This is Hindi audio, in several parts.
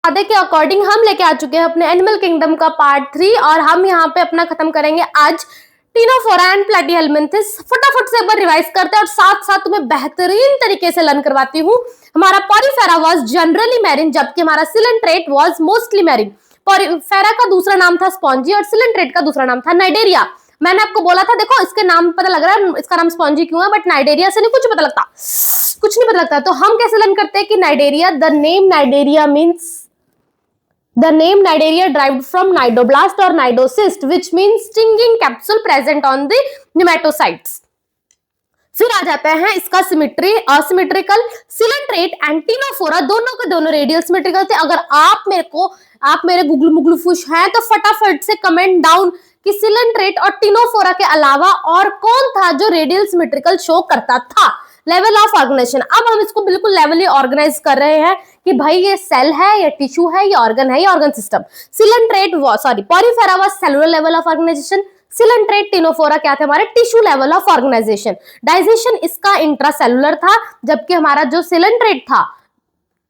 वादे के अकॉर्डिंग हम लेके आ चुके हैं अपने एनिमल किंगडम का पार्ट 3 और हम यहाँ पे अपना खत्म करेंगे आज टीनोफोरा एंड प्लेटिहेल्मिन्थस। फटाफट से एक बार रिवाइज करते हैं और साथ साथ तुम्हें बेहतरीन तरीके से लर्न करवाती हूँ। हमारा पॉरीफेरा वाज जनरली मैरिन, जबकि हमारा coelenterate was mostly marine. Porifera का दूसरा नाम था स्पॉन्जी और सिलेंट्रेट का दूसरा नाम था नाइडेरिया। मैंने आपको बोला था, देखो इसके नाम पता लग रहा है इसका नाम स्पॉन्जी क्यों है, बट नाइडेरिया से नहीं कुछ पता लगता, कुछ नहीं पता लगता। तो हम कैसे लर्न करते हैं कि Cnidaria, the name Cnidaria means the name Nidaria derived from nidoblast or nidocyst, which means stinging capsule present on the nematocytes. फिर आ जाते हैं इसका symmetry, asymmetrical. Coelenterate and Ctenophora दोनों के दोनों रेडियल सिमेट्रिकल थे। अगर आप मेरे गुगलू मुगलू फुश हैं तो फटाफट से कमेंट डाउन कि सिलेंट्रेट और टीनोफोरा के अलावा और कौन था जो रेडियल सिमेट्रिकल शो करता था। लेवल ऑफ ऑर्गेनाइजेशन, अब हम इसको बिल्कुल लेवली ऑर्गेनाइज कर रहे हैं कि भाई ये सेल है, ये टिश्यू है, ये ऑर्गन है, ये organ system. Coelenterate porifera was cellular level of organisation, coelenterate ctenophora क्या थे हमारे tissue level of organisation. Digestion इसका इंट्रासेलुलर था, जबकि हमारा जो सिलेंट्रेट था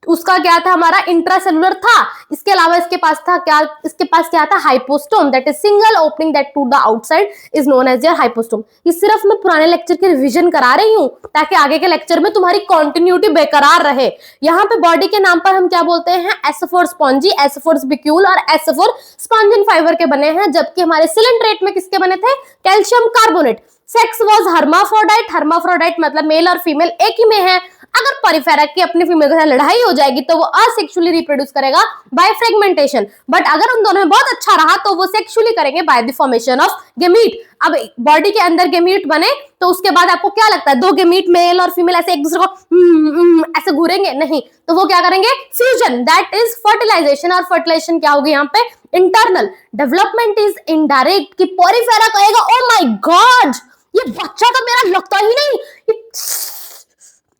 उसका क्या था, हमारा इंट्रासेलुलर था। इसके अलावा इसके पास क्या था, hypostome, that is single opening that to the outside is known as your hypostome. ये सिर्फ मैं पुराने लेक्चर की रिवीजन करा रही हूँ ताकि आगे के लेक्चर में तुम्हारी कंटिन्यूटी बेकरार रहे। यहाँ पे बॉडी के नाम पर हम क्या बोलते हैं, एसोफोर स्पॉन्जी, एसोफोर स्पिक्यूल और एसोफोर स्पॉन्जिन फाइबर के बने हैं, जबकि हमारे सिलेंट्रेट में किसके बने थे, calcium carbonate. Sex was hermaphrodite, hermaphrodite मतलब मेल और फीमेल एक ही में है। अगर पॉरीफेरा की अपनी फीमेल के साथ लड़ाई हो जाएगी तो वो असेक्सुअली रिप्रोड्यूस करेगा बाय फ्रेगमेंटेशन, बट अगर उन दोनों में बहुत अच्छा रहा तो वो सेक्सुअली करेंगे by the formation of gamete. अब बॉडी के अंदर गेमीट बने तो उसके बाद आपको क्या लगता है, दो गेमीट मेल और फीमेल ऐसे एक दूसरे को ऐसे घूरेंगे? नहीं, तो वो क्या करेंगे, फ्यूजन, दैट इज फर्टिलाइजेशन। और फर्टिलाइजेशन क्या होगी यहाँ पे, इंटरनल। डेवलपमेंट इज इनडायरेक्ट, कि पॉरीफेरा कहेगा ओ माय गॉड ये बच्चा तो मेरा लगता ही नहीं,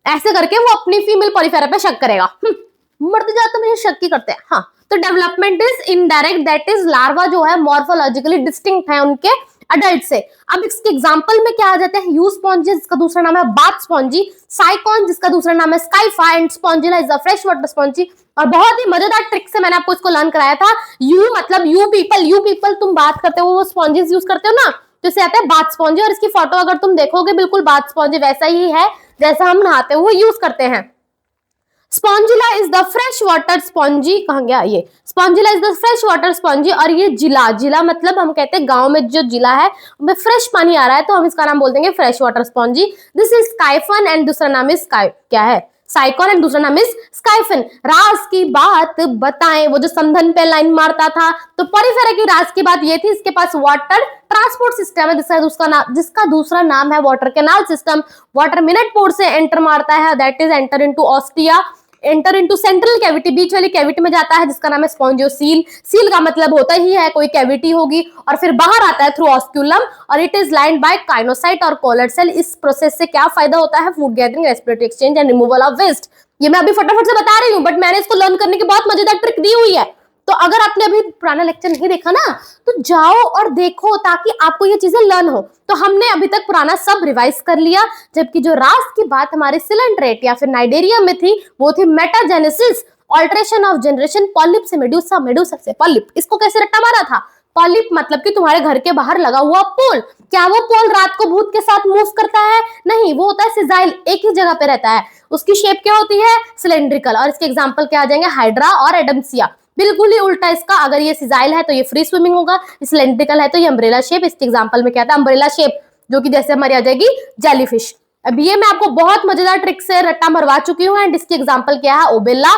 ऐसे करके वो अपनी फीमेल पॉरीफेरा पे शक करेगा। मरते जाते मुझे शक ही करते हैं। हाँ, तो development is indirect, that is larva जो है मॉर्फोलॉजिकली डिस्टिंक्ट है उनके अडल्ट से। अब इसके एग्जांपल में क्या आ जाते हैं, यू स्पॉन्जी जिसका दूसरा नाम है बाथ स्पॉन्जी, साइकॉन जिसका दूसरा नाम है Scypha and Spongilla is the fresh water spongy. और बहुत ही मजेदार ट्रिक से मैंने आपको इसको लर्न कराया था। यू मतलब यू पीपल तुम बात करते हो वो स्पॉन्जीज यूज करते हो ना, तो इसे आता है बाथ स्पॉन्जी। और इसकी फोटो अगर तुम देखोगे बिल्कुल बाथ स्पॉन्जी वैसा ही है जैसा हम नहाते हुए यूज करते हैं। Spongilla is the fresh water spongy, कहाँ गया ये, Spongilla is the fresh water spongy. और ये जिला मतलब हम कहते हैं गांव में जो जिला है उसमें फ्रेश पानी आ रहा है तो हम इसका नाम बोल देंगे fresh water spongy. This is Scyphon and दूसरा नाम इज क्या है, साइकॉन एंड दूसरा नाम इज स्काइफन। राज की बात बताएं, वो जो संधन पे लाइन मारता था, तो पॉरीफेरा की राज की बात ये थी, इसके पास वाटर ट्रांसपोर्ट सिस्टम है जिसका दूसरा नाम है water canal system. Water minute port से एंटर मारता है, that is enter into ostia, enter into central cavity, बीच वाली कैविटी में जाता है जिसका नाम है स्पॉन्जियोसील। सील का मतलब होता ही है कोई कैविटी होगी, और फिर बाहर आता है थ्रू ऑस्क्यूलम और इट इज लाइंड बाय काइनोसाइट और कॉलर सेल। इस प्रोसेस से क्या फायदा होता है, food gathering, respiratory exchange and removal of waste. ये मैं अभी फटाफट से बता रही हूँ, बट मैंने इसको लर्न करने की बहुत मजेदार ट्रिक दी हुई है। तो अगर आपने अभी पुराना लेक्चर नहीं देखा ना तो जाओ और देखो ताकि आपको ये चीजें लर्न हो। तो हमने अभी तक पुराना सब रिवाइज कर लिया, जबकि जो रास की बात हमारे सिलेंट्रेट या फिर नाइडेरिया में थी वो थी metagenesis, alteration of generation, polyp से मेडूसा, मेडूसा से पॉलिप। इसको कैसे रट्टा मारा था, पॉलिप मतलब कि तुम्हारे घर के बाहर लगा हुआ पोल। क्या वो पोल रात को भूत के साथ मूव करता है? नहीं, वो होता है सिजाइल, एक ही जगह पे रहता है। उसकी शेप क्या होती है, सिलेंड्रिकल। और इसके एग्जांपल क्या आ जाएंगे, हाइड्रा और एडम्सिया। बिल्कुल ही उल्टा इसका, अगर ये सिजाइल है तो ये फ्री स्विमिंग होगा, सिलेंड्रिकल है तो ये अम्ब्रेला शेप। इसके एग्जांपल में क्या था, अम्ब्रेला शेप, जो कि जैसे हमारी आ जाएगी जेलीफिश। अब ये मैं आपको बहुत मजेदार ट्रिक से रट्टा मरवा चुकी हूँ एंड इसकी एग्जांपल क्या है, ओबेला।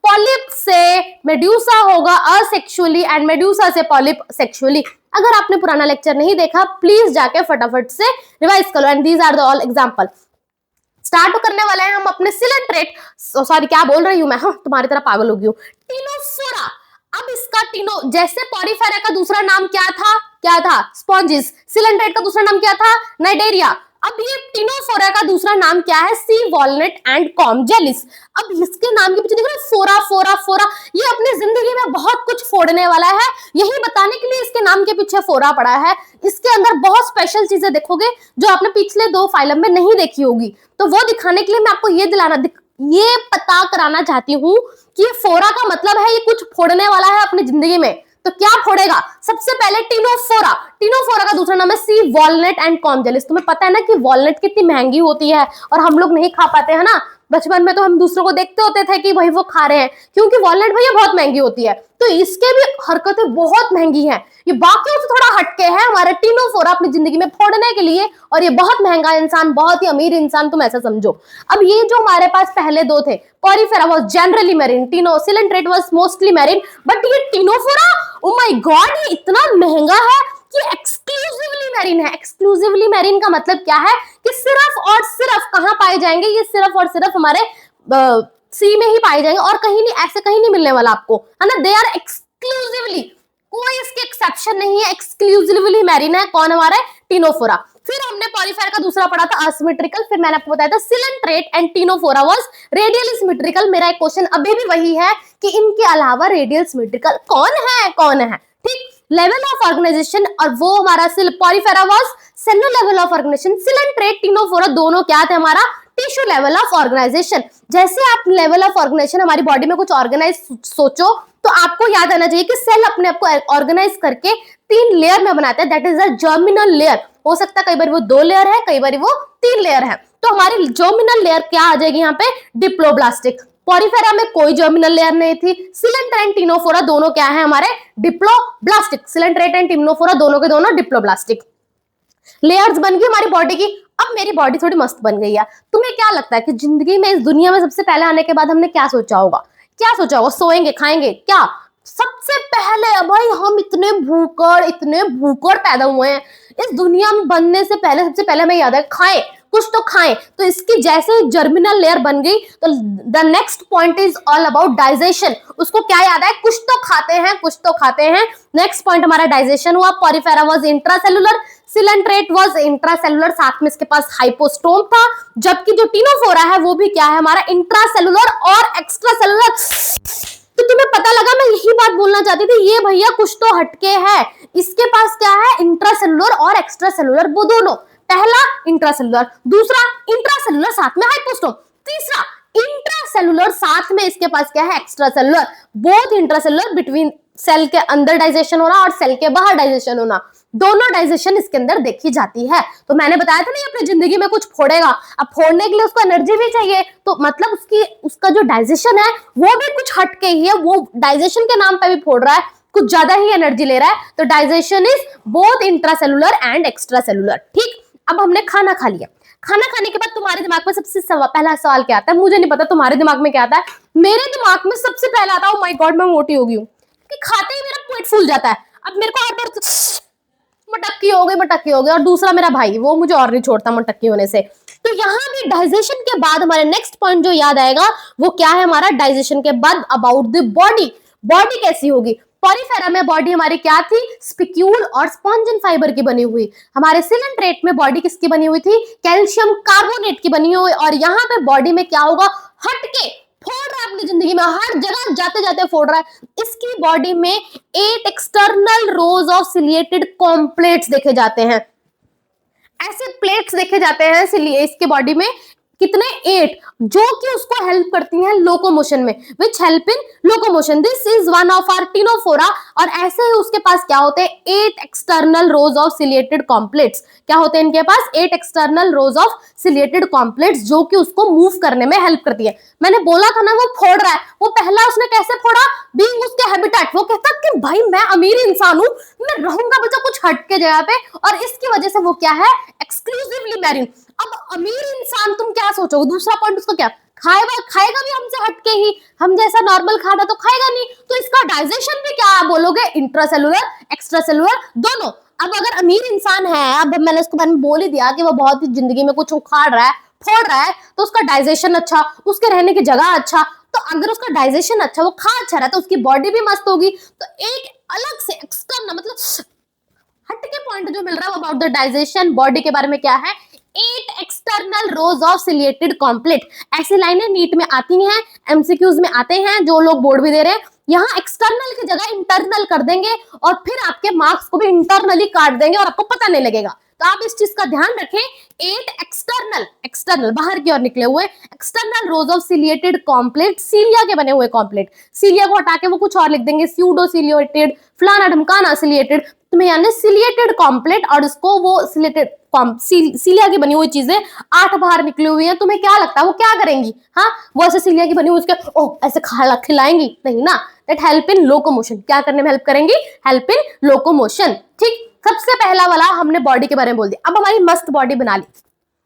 पॉलिप से मेड्यूसा होगा असेक्सुअली एंड मेड्यूसा से पॉलिप सेक्सुअली। अगर आपने पुराना लेक्चर नहीं देखा प्लीज जाके फटाफट से रिवाइज करो and these are the all example. Start करने वाले हैं हम अपने सिलेंट्रेट, सॉरी क्या बोल रही हूं मैं, तुम्हारी तरह पागल हो गई हूं, टीनोफोरा। अब इसका टीनो, जैसे पॉरीफेरा का दूसरा नाम क्या था स्पॉन्जिस, सिलेंट्रेट का दूसरा नाम क्या था, नाइडेरिया। अब ये टीनोफोरा का दूसरा नाम क्या है, सी वॉलनट एंड कॉम जेलिस। अब इसके नाम के पीछे देख रहे हो, फोरा फोरा फोरा, ये अपनी जिंदगी में बहुत कुछ फोड़ने वाला है, यही बताने के लिए इसके नाम के पीछे फोरा पड़ा है। इसके अंदर बहुत स्पेशल चीजें देखोगे जो आपने पिछले 2 फाइलम में नहीं देखी होगी, तो वो दिखाने के लिए मैं आपको ये ये पता कराना चाहती हूँ कि ये फोरा का मतलब है ये कुछ फोड़ने वाला है अपनी जिंदगी में। तो क्या फोड़ेगा? सबसे पहले टिनोफोरा। टिनोफोरा का दूसरा नाम है सी वॉलनट एंड कॉर्नजेलिस। तुम्हें पता है ना कि वॉलनट कितनी महंगी होती है और हम लोग नहीं खा पाते हैं ना। बचपन में तो हम दूसरों को देखते होते थे कि भाई वो खा रहे हैं, क्योंकि वॉलनट भैया बहुत महंगी होती है, तो इसके भी हरकतें बहुत महंगी हैं। ये बाकियों से थोड़ा हटके है हमारा टिनोफोरा अपनी जिंदगी में फोड़ने के लिए, और ये बहुत महंगा इंसान, बहुत ही अमीर इंसान, तुम ऐसा समझो। अब ये जो हमारे पास पहले दो थे, पोरिफेरा वाज जनरली मैरीन, टिनो coelenterate was mostly marine, but ये टिनोफोरा, ओ माय गॉड, ये इतना महंगा है कि एक्सक्लूसिवली मैरीन है। एक्सक्लूसिवली मैरीन का मतलब क्या है कि सिर्फ और सिर्फ कहां पाए जाएंगे? ये सिर्फ और सिर्फ हमारे सी में ही पाए जाएंगे और कहीं नहीं, ऐसे कहीं नहीं मिलने वाला आपको, है ना। दे आर एक्सक्लूसिवली, कोई इसके एक्सेप्शन नहीं है, एक्सक्लूसिवली मैरीन है। कौन? हमारा टिनोफोरा। फिर हमने पॉलीफेरा का दूसरा पढ़ा था असिमेट्रिकल, फिर मैंने आपको बताया था coelenterate and Ctenophora was radially symmetrical. मेरा एक क्वेश्चन अभी भी वही है कि इनके अलावा रेडियल सिमेट्रिकल कौन है? कौन है? ठीक, लेवल ऑफ ऑर्गेनाइजेशन, और वो हमारा porifera was cellular level of organisation, coelenterate ctenophora दोनों क्या थे? हमारा टिश्यू लेवल ऑफ ऑर्गेनाइजेशन। जैसे आप लेवल ऑफ ऑर्गेनाइजेशन हमारी बॉडी में कुछ ऑर्गेनाइज सोचो, तो आपको याद आना चाहिए कि सेल अपने आप को ऑर्गेनाइज करके 3 लेयर में बनाता है, that is a germinal layer. हो सकता है कई बार वो 2 लेयर है, कई बार वो 3 लेयर है। तो हमारी जर्मिनल लेयर क्या आ जाएगी यहाँ पे? डिप्लोब्लास्टिक। पॉलीफेरा में कोई जर्मिनल लेयर नहीं थी। सिलेंट्रेट एंड टिनोफोरा दोनों क्या है? हमारे डिप्लोब्लास्टिक। सिलेंट्रेट एंड टिनोफोरा दोनों के दोनों डिप्लोब्लास्टिक। लेयर्स बन गई हमारी बॉडी की। अब मेरी बॉडी थोड़ी मस्त बन गई है। तुम्हें क्या लगता है कि जिंदगी में, इस दुनिया में सबसे पहले आने के बाद हमने क्या सोचा होगा? क्या सोचा होगा? सोएंगे, खाएंगे, क्या? सबसे पहले भाई हम इतने भूखड़ पैदा हुए हैं इस दुनिया में बनने से पहले। सबसे पहले हमें याद है खाएं, कुछ तो खाएं। तो इसकी जैसे जर्मिनल लेयर बन गई, तो the next point is all about digestion. उसको क्या याद है? कुछ तो खाते हैं, कुछ तो खाते हैं। नेक्स्ट पॉइंट हमारा डाइजेशन हुआ। Porifera was intracellular, coelenterate was intracellular, साथ में इसके पास हाइपोस्टोम था। जबकि जो टिनोफोरा है वो भी क्या है? हमारा इंट्रासेलुलर और एक्स्ट्रासेलुलर। तो तुम्हें पता लगा, मैं यही बात बोलना चाहती थी, ये भैया कुछ तो हटके है। इसके पास क्या है? इंट्रासेलुलर और एक्स्ट्रासेलुलर, वो दोनों। पहला इंट्रासेलुलर, दूसरा इंट्रासेलुलर, साथ में हाइपोस्टोम, तीसरा इंट्रासेलुलर, साथ में इसके पास क्या है? Extracellular. Both intracellular, between cell के अंदर डाइजेशन होना और सेल के बाहर डाइजेशन होना, दोनों डाइजेशन इसके अंदर देखी जाती है। तो मैंने बताया था ना, ये अपनी जिंदगी में कुछ फोड़ेगा। अब फोड़ने के लिए उसको एनर्जी भी चाहिए, तो मतलब उसका जो डाइजेशन है वो भी कुछ हटके ही है। वो डाइजेशन के नाम पे भी फोड़ रहा है, कुछ ज्यादा ही एनर्जी ले रहा है। तो digestion is both intracellular and extracellular. ठीक, अब हमने खाना खा लिया। खाना खाने के बाद तुम्हारे दिमाग में सबसे पहला सवाल क्या आता है? मुझे नहीं पता तुम्हारे दिमाग में क्या आता है, मेरे दिमाग में सबसे पहला आता है, ओ माय गॉड, मैं मोटी हो गई हूँ। कि खाते ही मेरा पेट फूल जाता है। अब मेरे को हर बार मटक्की हो गई, और दूसरा मेरा भाई, वो मुझे और नहीं छोड़ता मटक्की होने से। तो यहाँ भी डाइजेशन के बाद हमारे नेक्स्ट पॉइंट जो याद आएगा वो क्या है? हमारा डाइजेशन के बाद अबाउट द बॉडी। बॉडी कैसी होगी? पॉलीफेरा में बॉडी हमारी क्या थी? स्पिक्यूल और स्पॉन्जिन फाइबर की बनी हुई। हमारे सिलेंट्रेट में बॉडी किसकी बनी हुई थी? कैल्शियम कार्बोनेट की बनी हुई। और यहाँ पे बॉडी में क्या होगा? हटके फोड़ रहा है अपनी जिंदगी में, हर जगह जाते जाते फोड़ रहा है। इसकी बॉडी में 8 एक्सटर्नल रोज ऑफ सिलिएटेड कॉम्प्लेट्स देखे जाते हैं। ऐसे प्लेट्स देखे जाते हैं इसके बॉडी में, कितने? 8, जो कि उसको हेल्प करती हैं लोकोमोशन में, which help in locomotion. This is one of our ctenophora. और ऐसे ही उसके पास क्या होते हैं? 8 external rows of ciliated comb plates. क्या होते हैं इनके पास? 8 external rows of ciliated comb plates, जो कि उसको मूव करने में हेल्प करती है। मैंने बोला था ना वो फोड़ रहा है। वो पहला उसने कैसे फोड़ा? बीइंग उसके हैबिटेट। वो कहता कि भाई मैं अमीर इंसान हूं, मैं रहूंगा बच्चा कुछ हटके जगह पे, और इसकी वजह से वो क्या है? Exclusively marine. अब अमीर इंसान, तुम क्या सोचोगे? दूसरा पॉइंट, उसको क्या खाएगा भी हमसे हटके ही, हम जैसा नॉर्मल खाना तो खाएगा नहीं। तो इसका डाइजेशन भी क्या बोलोगे? इंट्रासेलुलर, एक्स्ट्रासेलुलर, दोनों। अब अगर अमीर इंसान है, अब मैंने उसके बारे में बोल ही दिया कि वो बहुत ही जिंदगी में कुछ उखाड़ रहा है, फोड़ रहा है, तो उसका डाइजेशन अच्छा, उसके रहने की जगह अच्छा। तो अगर उसका डाइजेशन अच्छा, वो खा अच्छा रहा है, तो उसकी बॉडी भी मस्त होगी। तो एक अलग से एक्सटर्नल, मतलब हटके पॉइंट जो मिल रहा है अबाउट द डाइजेशन बॉडी के बारे में क्या है? 8 external rows of ciliated complete. ऐसी लाइनें नीट में आती हैं, एमसीक्यूज में आते हैं, जो लोग बोर्ड भी दे रहे हैं। यहाँ एक्सटर्नल की जगह इंटरनल कर देंगे और फिर आपके मार्क्स को भी इंटरनली काट देंगे और आपको पता नहीं लगेगा। तो आप इस चीज का ध्यान रखें। 8 एक्सटर्नल, एक्सटर्नल बाहर की ओर निकले हुए external rows of ciliated comb plates, cilia के बने हुए कॉम्प्लेट, सीलिया को हटा के वो कुछ और लिख देंगे, स्यूडो सिलिएटेड, फलाना ढमकाना सिलिएटेड, तुम्हें यानी सिलिएटेड कॉम्प्लेट और इसको वो सिलिएटेड सीलिया की बनी हुई चीजें 8 बाहर निकली हुई हैं, तुम्हें क्या लगता है वो क्या करेंगी? हाँ, वो ऐसे सीलिया की बनी हुई उसके ओह ऐसे खिलाएंगी? नहीं ना, दैट हेल्प इन लोकोमोशन। क्या करने में हेल्प करेंगी? Help in locomotion. ठीक, सबसे पहला वाला हमने बॉडी के बारे में बोल दिया। अब हमारी मस्त बॉडी बना ली।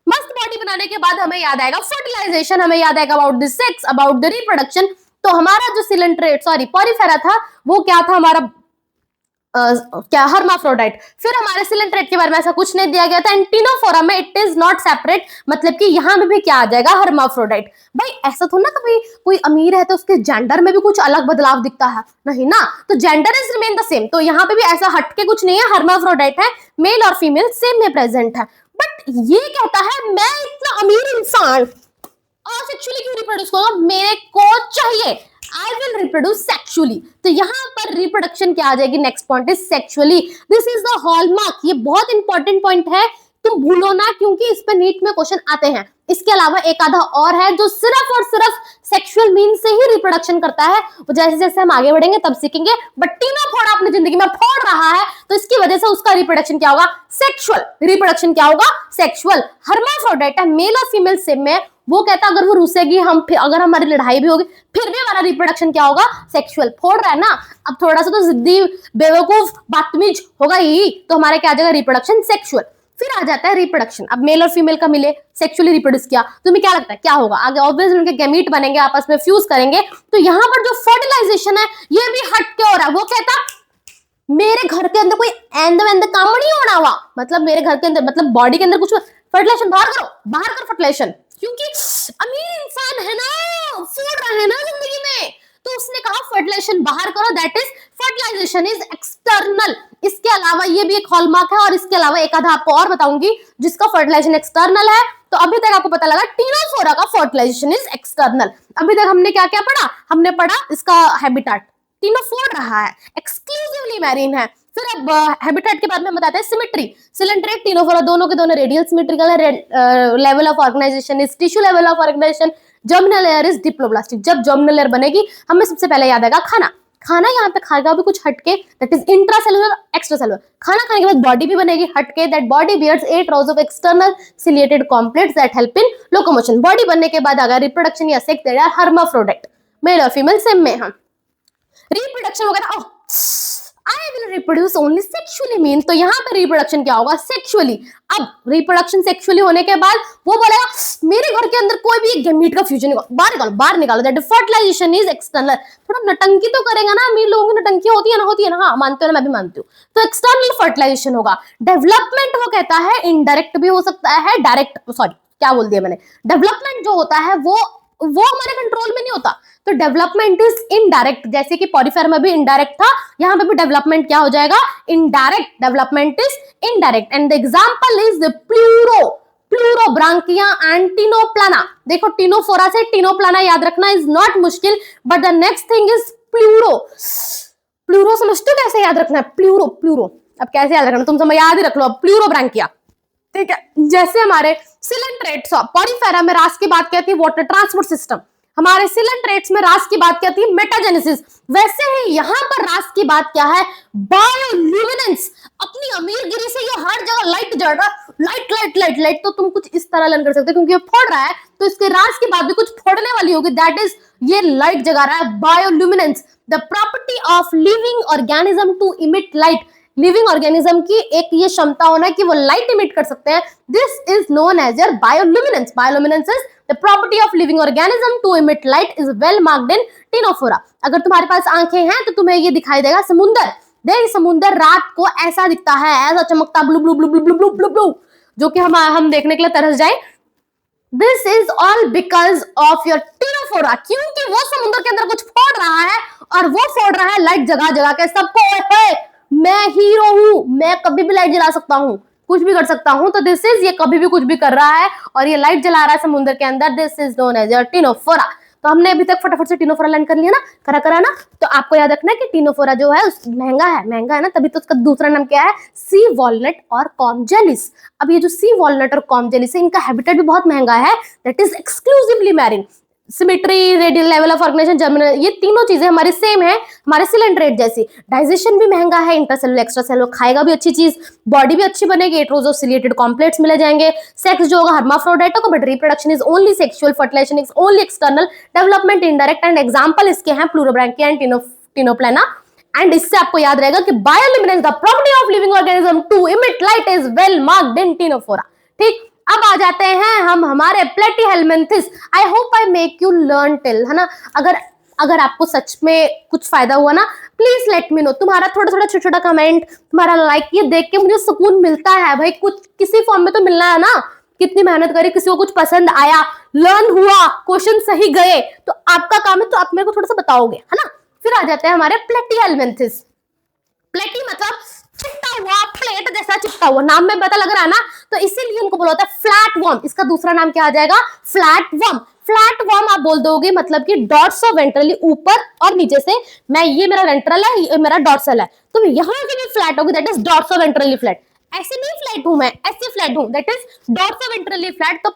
मस्त बॉडी बनाने के बाद हमें याद आएगा फर्टिलाइजेशन, हमें याद आएगा about the sex, about the reproduction. तो हमारा जो सिलेंट्रेट सॉरी पॉरीफेरा था वो क्या था हमारा क्या हर्माफ्रोडाइट। फिर हमारे सिलेंट्रेट के बारे में ऐसा कुछ नहीं दिया गया था। एंटीनोफोरा में इट इज नॉट सेपरेट, मतलब कि यहाँ में भी क्या आ जाएगा? हर्माफ्रोडाइट। भाई ऐसा थोड़ा ना कभी कोई अमीर है तो उसके जेंडर में भी कुछ अलग बदलाव दिखता है, नहीं ना, तो gender is remain the same. तो यहाँ पे भी ऐसा हटके कुछ नहीं है, हर्माफ्रोडाइट है, मेल और फीमेल सेम में प्रेजेंट है। बट ये कहता है मैं इतना अमीर इंसान और सेक्सुअली क्यों रिप्रोड्यूस करूंगा? मेरे को चाहिए I will reproduce sexually। तो यहाँ पर रिप्रोडक्शन क्या आ जाएगी? Next point is sexually. This is the hallmark. ये बहुत इंपॉर्टेंट पॉइंट है, तुम भूलो ना, क्योंकि इस पे नीट में क्वेश्चन आते हैं। इसके अलावा एक आधा और है जो सिर्फ और सिर्फ सेक्सुअल मीन से ही रिप्रोडक्शन करता है। वो जैसे जैसे हम आगे बढ़ेंगे तब सीखेंगे। बट टीनोफोरा अपनी जिंदगी में फोड़ रहा है तो इसकी वजह से उसका रिप्रोडक्शन क्या होगा? सेक्सुअल। रिप्रोडक्शन क्या होगा? सेक्सुअल। हर्माफ्रोडाइट है, मेल और फीमेल सेम में। वो कहता अगर वो रुसेगी हम, फिर अगर हमारी लड़ाई भी होगी फिर भी हमारा रिप्रोडक्शन क्या होगा? सेक्सुअल। फोड़ रहा है ना, अब थोड़ा सा तो जिद्दी बेवकूफ बदतमीज होगा ही, तो हमारे क्या आ जाएगा? Reproduction sexual. फिर आ जाता है रिप्रोडक्शन। अब मेल और फीमेल का मिले, सेक्सुअली रिप्रोड्यूस किया, तुम्हें क्या लगता है क्या होगा आगे? ऑब्वियसली उनके गैमीट बनेंगे, आपस में फ्यूज करेंगे। तो यहाँ पर जो फर्टिलाइजेशन है ये भी हट के हो रहा है। वो कहता मेरे घर के अंदर कोई एंद वेंद काम नहीं होना हुआ, मतलब मेरे घर के अंदर, मतलब बॉडी के अंदर कुछ फर्टिलाइजेशन बाहर करो, बाहर करो फर्टिलाइजेशन, क्योंकि अमीर इंसान है ना, फोड़ रहे हैं ना जिंदगी में। तो उसने कहा फर्टिलाइजेशन बाहर करो, that is fertilisation is external. इसके अलावा ये भी एक हॉलमार्क है, और इसके अलावा एक आधा आपको और बताऊंगी जिसका फर्टिलाइजेशन एक्सटर्नल है। तो अभी तक आपको पता लगा टीनोफोरा का फर्टिलाइजेशन इज एक्सटर्नल। अभी तक हमने क्या क्या पढ़ा? हमने पढ़ा इसका हैबिटेट, टीनोफोर रहा है, एक्सक्लूसिवली मैरीन है। फिर अब हैबिटेट के बाद में बताते हैं सिमेट्री। सिलेंट्रेट टीनोफोरा दोनों के दोनों रेडियल सिमेट्रिकल है। Level of organisation is tissue level of organisation. Germinal layer is diploblastic. जब जर्मिनल लेयर बनेगी हमें सबसे पहले याद आएगा खाना। खाना यहाँ पे खाएगा भी कुछ हटके, दैट इज इंट्रासेलुलर एक्स्ट्रासेलुलर। खाना खाने के बाद बॉडी भी बनेगी हटके, that body bears 8 rows of external ciliated comb plates that help in locomotion. Body बनने के बाद अगर रिप्रोडक्शन या sex that are hermaphrodite, male और फीमेल सेम में। हम रिप्रोडक्शन वगैरह I will reproduce only sexually mean, तो यहाँ पे रिप्रोडक्शन क्या होगा? सेक्सुअली। अब रिप्रोडक्शन सेक्सुअली होने के बाद वो बोलेगा मेरे घर के अंदर कोई भी गैमीट का फ्यूजन नहीं, बाहर निकालो, बाहर निकालो, दैट फर्टिलाइजेशन इज एक्सटर्नल। थोड़ा नटंकी तो करेगा ना, अमीर लोगों की नटंकी होती है ना, होती है ना, हाँ मानते हो ना, मैं भी मानती हूँ। तो एक्सटर्नल फर्टिलाइजेशन होगा। डेवलपमेंट वो कहता है इनडायरेक्ट भी हो सकता है, डायरेक्ट, सॉरी क्या बोल दिया मैंने, डेवलपमेंट जो होता है वो हमारे कंट्रोल में नहीं होता। तो डेवलपमेंट इज इनडायरेक्ट, जैसे कि पॉरीफेरा में भी इनडायरेक्ट था, यहाँ पे भी डेवलपमेंट क्या हो जाएगा? Indirect. Development is indirect and the example is the Pleurobrachia and Ctenoplana. देखो टीनोफोरा से टीनोप्लाना याद रखना इज नॉट मुश्किल, but the next thing is pleuro समझते हो कैसे याद रखना है? प्लूरो अब कैसे याद रखना, तुम समझ याद ही रख लो। अब प्लूरोब्रांकिया, ठीक है, जैसे हमारे सिलेंट्रेट्स पॉरीफेरा में रास की बात क्या थी? Water transport system. हमारे सिलेंट्रेट्स में रास की बात क्या थी? मेटाजेनेसिस। वैसे ही यहाँ पर रास की बात क्या है? बायोल्यूमिनेंस। अपनी अमीरगिरी से ये हर जगह लाइट जल रहा है, लाइट लाइट लाइट लाइट। तो तुम कुछ इस तरह लर्न कर सकते हो, क्योंकि ये फोड़ रहा है तो इसके रास की बात भी कुछ फोड़ने वाली होगी, दैट इज ये लाइट जगा रहा है, bioluminescence. The property of living organism to emit light. Living organism की एक ये क्षमता होना कि वो लाइट इमिट कर सकते हैं, this is known as your bioluminescence. Bioluminescence is the property of living organism to emit light, is well marked in ctenophora. अगर तुम्हारे पास आंखें हैं तो तुम्हें ये दिखाई देगा समुंदर। देख समुंदर रात को ऐसा दिखता है, ऐसा चमकता, blue blue blue blue blue blue blue, जो कि हम देखने के लिए तरस जाए। This is all because of your Ctenophora, क्योंकि वो समुद्र के अंदर कुछ फोड़ रहा है और वो फोड़ रहा है लाइट जगा जगा के सबको। मैं हीरो हूं, मैं कभी भी लाइट जला सकता हूं, कुछ भी कर सकता हूं। तो दिस इज, ये कभी भी कुछ भी कर रहा है और ये लाइट जला रहा है समुद्र के अंदर, this is known as your ctenophora. तो हमने अभी तक फटाफट से टीनोफोरा लर्न कर लिया ना, करा ना। तो आपको याद रखना है कि टीनोफोरा जो है महंगा है ना, तभी तो उसका दूसरा नाम क्या है, सी वॉलनट और कॉम जेलिस। अब ये जो सी वॉलनट और कॉम जेलिस है, इनका हैबिटेट भी बहुत महंगा है, that is exclusively marine. Symmetry, radial level of organisation, germinal, ये तीनों चीजें हमारी सेम है, हमारे सिलेंट्रेट जैसी। डाइजेशन भी महंगा है, इंटरसेलुलर एक्स्ट्रासेलुलर, खाएगा भी अच्छी चीज, बॉडी भी अच्छी बनेगी, हेटेरोजोसिलिएटेड कॉम्प्लेक्स मिले जाएंगे। सेक्स जो होगा हर्माफ्रोडाइट होगा, but reproduction is only sexual, fertilisation is only external, development indirect. And example इसके हैं प्लूरोब्रैंकिया एंड टिनोप्लेना। एंड इससे आपको याद रहेगा कि bioluminescence, the property of living organism to emit light, is well marked in Ctenophora. ठीक, अब आ जाते हैं हम हमारे Platyhelminthes. I hope I make you learn till, है ना। अगर आपको सच में कुछ फायदा हुआ ना, प्लीज लेट मी नो। तुम्हारा थोड़ा छोटा कमेंट, तुम्हारा लाइक, ये देख के मुझे सुकून मिलता है भाई। कुछ किसी फॉर्म में तो मिलना है ना। कितनी मेहनत करी, किसी को कुछ पसंद आया, लर्न हुआ, क्वेश्चन सही गए, तो आपका काम है, तो आप मेरे को थोड़ा सा बताओगे, है ना। फिर आ जाते हैं हमारे प्लेटीहेल्मिन्थिस। प्लेटी मतलब चिपटा हुआ, प्लेट जैसा चिपटा हुआ, नाम में पता लग रहा है ना। तो इसीलिए उनको बोला होता है फ्लैट वर्म। इसका दूसरा नाम क्या आ जाएगा, फ्लैट वर्म। फ्लैट वर्म आप बोल दोगे, मतलब कि डॉर्सो वेंट्रली, ऊपर और नीचे से। मैं, ये मेरा वेंट्रल है, ये मेरा डॉर्सल है, तो यहां से भी फ्लैट होगी, that is dorso ventrally flat. ऐसे नहीं फ्लैट हूं मैं, ऐसे फ्लैट हूं, that is dorso ventrally flat. तो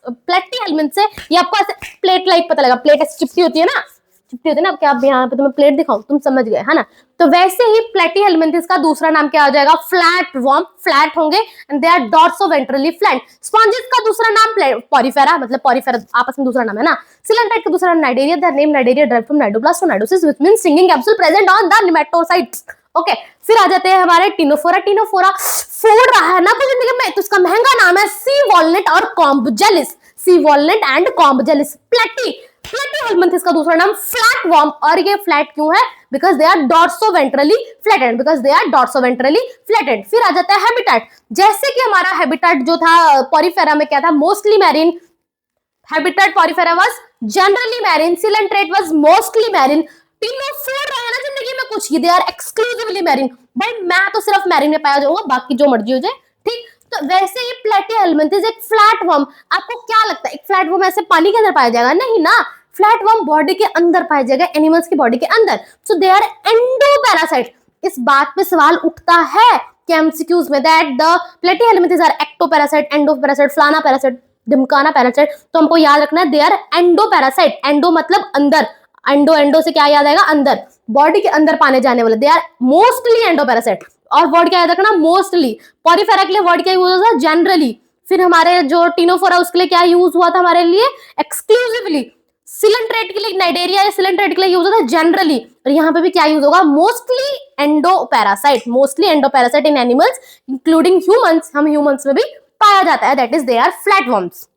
प्लेटीहेल्मिन्थ से ये आपको ऐसे प्लेट लाइक पता लगा, प्लेट ऐसे चिपटी होती है ना, चिपटी होती है ना। अब क्या आप यहाँ पे तुम्हें प्लेट दिखाऊं, तुम समझ गए, है ना। तो वैसे ही प्लेटीहेल्मिन्थिस का दूसरा नाम क्या आ जाएगा, फ्लैट वर्म। फ्लैट होंगे and they are dorsoventrally flat. Sponges का दूसरा नाम पॉरीफेरा, मतलब पॉरीफेरा आपस में दूसरा नाम है ना। सिलेंट्राइट का दूसरा नाम Cnidaria, their name Cnidaria derived from cnidoblast which means stinging capsule present on the nematocysts. Okay, फिर आ जाते हैं हमारे टिनोफोरा। टिनोफोरा फोड़ रहा है ना कुछ जिंदगी में, तो इसका महंगा नाम है सी वॉलनट और comb jellies. Sea walnut and comb jellies. Platyhelminthes का दूसरा नाम फ्लैट वर्म। और ये फ्लैट क्यों है, because they are dorsoventrally flatted, because they are dorsoventrally flatted. फिर आ जाता है हैबिटेट। जैसे कि हमारा हैबिटेट जो था पॉरीफेरा में क्या था, mostly marine. Habitat Porifera was generally marine, coelenterate was mostly marine. तीनों फोड़ रहे हैं ना जिंदगी में कुछ, ये दे आर एक्सक्लूसिवली मैरीन। भाई मैं तो सिर्फ मैरीन में पाया जाऊंगा, बाकी जो मर्जी हो जाए, ठीक। तो वैसे ही प्लेटीहेल्मिन्थिस एक फ्लैट वर्म। आपको क्या लगता है एक फ्लैट वर्म ऐसे पानी के अंदर पाया जाएगा, नहीं ना। फ्लैट वर्म बॉडी के अंदर पाया जाएगा, एनिमल्स की बॉडी के अंदर। So they are endoparasite. इस बात पे सवाल उठता है कि एमसीक्यूज में, that the Platyhelminthes are ectoparasite, endoparasite, फ्लाना पैरासाइट, ढिमकाना पैरासाइट। तो हमको याद रखना है दे आर एंडोपैरासाइट। एंडो मतलब अंदर, एंडो से क्या याद आएगा, अंदर, बॉडी के अंदर पाने जाने वाले। They are mostly endoparasite. और वर्ड क्या याद रखना, मोस्टली। पॉरीफेरा के लिए वर्ड क्या यूज होता है, जनरली। फिर हमारे जो टिनोफोरा उसके लिए क्या यूज हुआ था हमारे लिए, एक्सक्लूसिवली। सिलेंट्रेट के लिए, नाइडेरिया या सिलेंट्रेट के लिए यूज होता है जनरली। और यहाँ पे भी क्या यूज होगा, mostly endoparasite. Mostly endoparasite in animals including humans. हम ह्यूमंस में भी पाया जाता है, that is they are flat worms.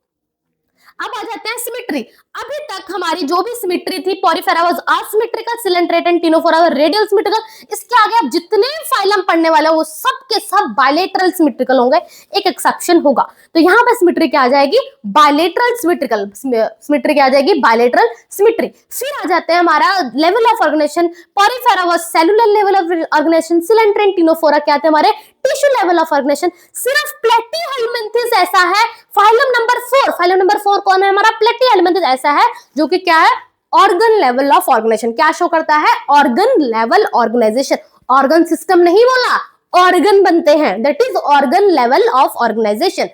अब आ जाते हैं सिमेट्री। अभी तक हमारी जो भी सिमेट्री थी, Porifera was asymmetrical, coelenterate and Ctenophora were radial symmetrical. इसके आगे आप जितने फाइलम पढ़ने वाले हो वो सब के सब बायलेटरल सिमेट्रिकल होंगे, एक एक्सेप्शन होगा। तो यहाँ पे सिमेट्री क्या आ जाएगी, बायलेटरल सिमेट्रिकल। सिमेट्री क्या आ जाएगी, बायलेटरल सिमेट्री। फिर आ जाते हैं हमारा level of organisation. Porifera was cellular level of organisation, coelenterate and ctenophora क्या थे हमारे टिश्यू लेवल ऑफ ऑर्गेनाइजेशन। सिर्फ प्लेटीहेल्मिन्थिस ऐसा है, फाइलम नंबर 4। फाइलम नंबर 4 कौन है हमारा, प्लेटीहेल्मिन्थिस ऐसा है जो कि क्या है, ऑर्गन लेवल ऑफ ऑर्गेनाइजेशन। क्या शो करता है, organ level organisation. Organ system नहीं बोला, ऑर्गन बनते हैं, that is organ level of organisation.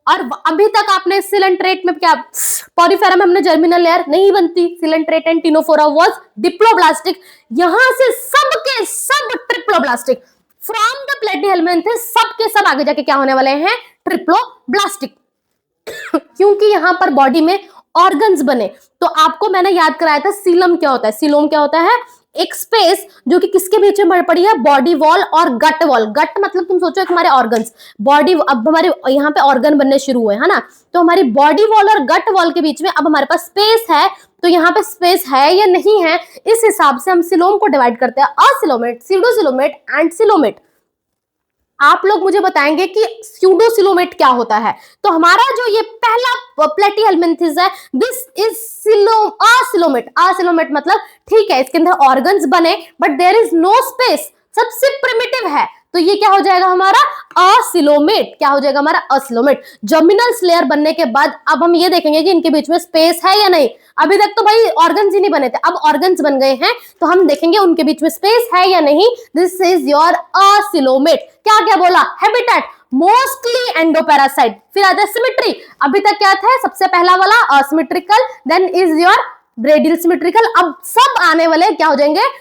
और अभी तक आपने सिलेंट्रेट में क्या, पॉरीफेरा में हमने जर्मिनल लेयर नहीं बनती, coelenterate and Ctenophora was diploblastic. यहां से सब के सब ट्रिप्लोब्लास्टिक। फ्रॉम द प्लेटीहेल्मिन्थिस सब के सब आगे जाके क्या होने वाले हैं, ट्रिप्लोब्लास्टिक। क्योंकि यहां पर बॉडी में ऑर्गन्स बने। तो आपको मैंने याद कराया था सीलम क्या होता है। सीलोम क्या होता है, एक स्पेस जो कि किसके बीच में पड़ी है, बॉडी वॉल और गट वॉल। गट मतलब तुम सोचो एक हमारे ऑर्गन्स, बॉडी, अब हमारे यहाँ पे ऑर्गन बनने शुरू हुए, है ना। तो हमारी बॉडी वॉल और गट वॉल के बीच में अब हमारे पास स्पेस है। तो यहाँ पे स्पेस है या नहीं है, इस हिसाब से हम सिलोम को डिवाइड करते हैं, असिलोमेट, स्यूडोसिलोमेट एंड सिलोमेट। आप लोग मुझे बताएंगे कि स्यूडोसिलोमेट क्या होता है। तो हमारा जो ये पहला प्लेटीहेल्मिन्थिस है, दिस इज असिलोमेट। असिलोमेट मतलब ठीक है इसके अंदर ऑर्गन्स बने but there is no space, सबसे प्रिमिटिव है। तो तो ये क्या हो जाएगा हमारा असिलोमेट। क्या हो जाएगा हमारा असिलोमेट। जर्मिनल लेयर बनने के बाद अब हम ये देखेंगे कि इनके बीच में स्पेस है या नहीं। अभी तक तो भाई ऑर्गन्स ही नहीं बने थे, अब ऑर्गन्स बन गए हैं तो हम देखेंगे उनके बीच में स्पेस है या नहीं। This is your acoelomate. क्या क्या बोला, हैबिटेट मोस्टली एंडोपैरासाइट। फिर आता है सिमेट्री। अभी तक क्या था, सबसे पहला वाला asymmetrical, then is your radial symmetrical. अब सब आने वाले क्या हो जाएंगे,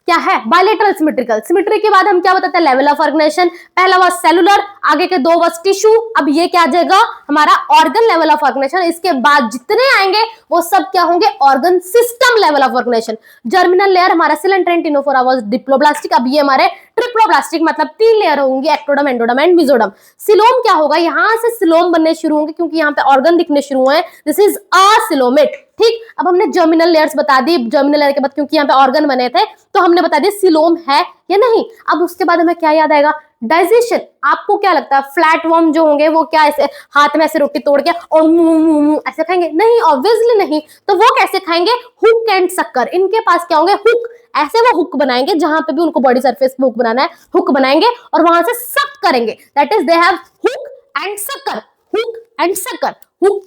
क्या है, बायलेटरल सिमेट्रिकल। सिमेट्री के बाद हम क्या बताते हैं, लेवल ऑफ ऑर्गेनाइजेशन। पहला वाज सेलुलर, आगे के दो वाज टिश्यू। अब ये क्या आ जाएगा हमारा ऑर्गन लेवल ऑफ ऑर्गेनाइजेशन। इसके बाद जितने आएंगे वो सब क्या होंगे, organ system level of organisation. Germinal layer हमारा सिलेंट्रेन टिनोफोरा वाज डिप्लोब्लास्टिक। अब ये हमारे ट्रिप्लोब्लास्टिक, मतलब 3 लेयर होंगी, एक्टोडम, एंडोडम एंड मेसोडम। सिलोम क्या होगा, यहां से सिलोम बनने शुरू होंगे क्योंकि यहाँ पे ऑर्गन दिखने शुरू हुए हैं। This is acoelomate. ठीक, अब हमने जर्मिनल लेयर्स बता दी। जर्मिनल लेयर के बाद क्योंकि यहाँ पे ऑर्गन बने थे तो हमने बता दिया सिलोम है या नहीं। अब उसके बाद हमें क्या याद आएगा, डाइजेशन। आपको क्या लगता है, फ्लैट वर्म जो होंगे वो क्या ऐसे हाथ में ऐसे रोटी तोड़ के और ऐसे खाएंगे? नहीं, ऑब्वियसली नहीं। तो वो कैसे खाएंगे, हुक एंड सक्कर। इनके पास क्या होंगे, हुक। ऐसे वो हुक बनाएंगे, जहां पे भी उनको बॉडी सरफेस पे हुक बनाना है, हुक बनाएंगे और वहां से सक करेंगे। That is they have hook and sucker. Hook and sucker, hook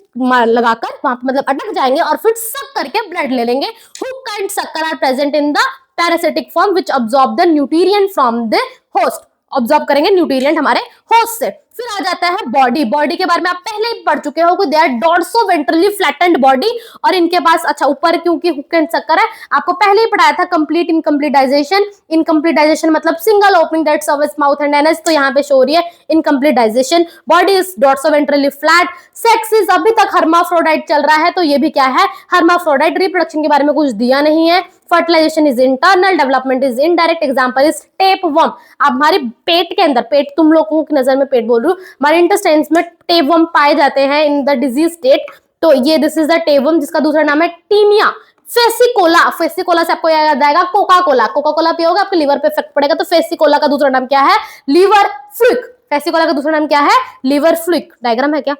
लगाकर वहां पे मतलब अटक जाएंगे और फिर सक करके ब्लड ले लेंगे। Hook and sucker are present in the parasitic form which absorb the nutrient from the host. Absorb करेंगे न्यूट्रिएंट हमारे होस्ट से। फिर आ जाता है बॉडी। बॉडी के बारे में आप पहले ही पढ़ चुके हो, दे आर डॉर्सोवेंट्रली फ्लैटेंड बॉडी। और इनके पास अच्छा ऊपर क्योंकि हुक एंड सक्कर है, आपको पहले ही पढ़ाया था complete incomplete digestion. Incomplete digestion मतलब single opening that's of mouth and anus, तो यहाँ पे शो हो रही है incomplete digestion. Body is dorsoventrally flat. Sex is, अभी तक हर्माफ्रोडाइट चल रहा है तो ये भी क्या है, हर्माफ्रोडाइट। रिप्रोडक्शन के बारे में कुछ दिया नहीं है। Fertilisation is internal, development is indirect. Example is tapeworm. आप हमारे पेट के अंदर, पेट तुम लोगों की नजर में पेट बोल रही हूँ, हमारे इंटेस्टाइन्स में टेपवर्म पाए जाते हैं इन द डिजीज स्टेट। तो ये दिस इज द टेपवर्म, जिसका दूसरा नाम है टीनिया फेसिकोला। फेसिकोला से आपको याद आएगा कोका कोला। कोका कोला पियोगे आपके लीवर पे इफेक्ट पड़ेगा। तो फेसिकोला का दूसरा नाम क्या है, लीवर फ्लूक। फेसिकोला का दूसरा नाम क्या है, लीवर फ्लूक। डायग्राम है क्या,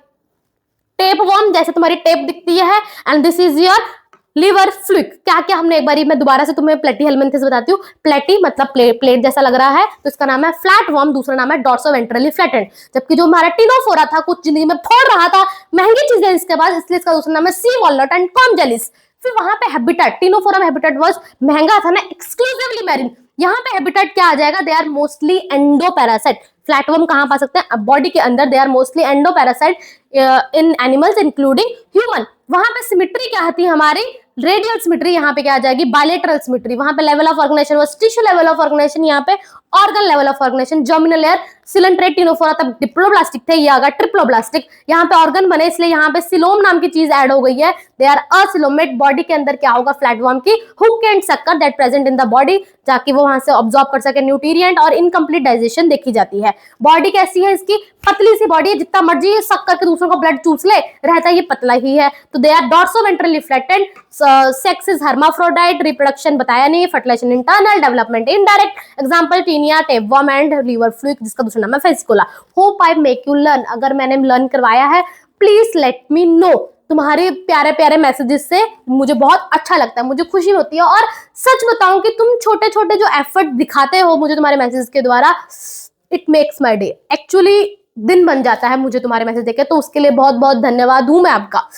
टेपवर्म जैसे तुम्हारी टेप दिखती है, and this is your liver fluke. क्या क्या हमने एक बारी, मैं दोबारा से तुम्हें प्लेटीहेल्मिन्थेस बताती हूँ। प्लेटी मतलब प्लेट जैसा लग रहा है, तो इसका नाम है फ्लैट वर्म, दूसरा नाम है डॉर्सोवेंट्रली फ्लैटेंड। जबकि जो हमारा टिनोफोरा था, कुछ जिंदगी में फोड़ रहा था, महंगी चीजें इसके बाद, इसलिए इसका दूसरा नाम है सी वॉलनट एंड कॉम जेलिस। फिर वहां पे हैबिटेट, टिनोफोरा में हैबिटेट वाज महंगा था ना, एक्सक्लूसिवली मैरीन। यहाँ पे हैबिटेट क्या आ जाएगा, they are mostly endoparasite. Flatworm कहां पा सकते हैं, बॉडी के अंदर। They are mostly endoparasite in animals including human. वहां पे सिमेट्री क्या आती है हमारी, रेडियल सिमेट्री। यहाँ पे क्या आ जाएगी, बायलेटरल सिमेट्री। वहां पे level of organisation was tissue level of organisation, यहाँ पे organ level of organisation. Germinal layer coelenterate ctenophora तब डिप्लोब्लास्टिक थे, ये आगा ट्रिप्लोब्लास्टिक। यहाँ पे ऑर्गन बने इसलिए यहाँ पे सिलोम नाम की चीज ऐड हो गई है। They are acoelomate. बॉडी के अंदर क्या होगा, फ्लैटवर्म की hook and sucker that present in the body, ताकि वो वहां से ऑब्जॉर्व कर सके न्यूट्रिएंट। और इनकम्प्लीट डाइजेशन देखी जाती है। बॉडी कैसी है इसकी, पतली सी बॉडी है, जितना मर्जी सक करके दूसरों का ब्लड चूस ले, रहता ये पतला ही है। तो they are dorsoventrally flattened. Sex is hermaphrodite. Reproduction बताया नहीं, fertilization internal, development indirect. Example Taenia, tapeworm and liver fluke, जिसका दूसरा नाम है Fasciola. Hope I make you learn. अगर मैंने लर्न करवाया है, प्लीज लेट मी नो। तुम्हारे प्यारे प्यारे मैसेजेस से मुझे बहुत अच्छा लगता है, मुझे खुशी होती है। और सच बताऊं कि तुम छोटे छोटे जो एफर्ट दिखाते हो मुझे तुम्हारे मैसेज के द्वारा, it makes my day. Actually दिन बन जाता है मुझे तुम्हारे मैसेज देखे, तो उसके लिए बहुत बहुत धन्यवाद हूं मैं आपका।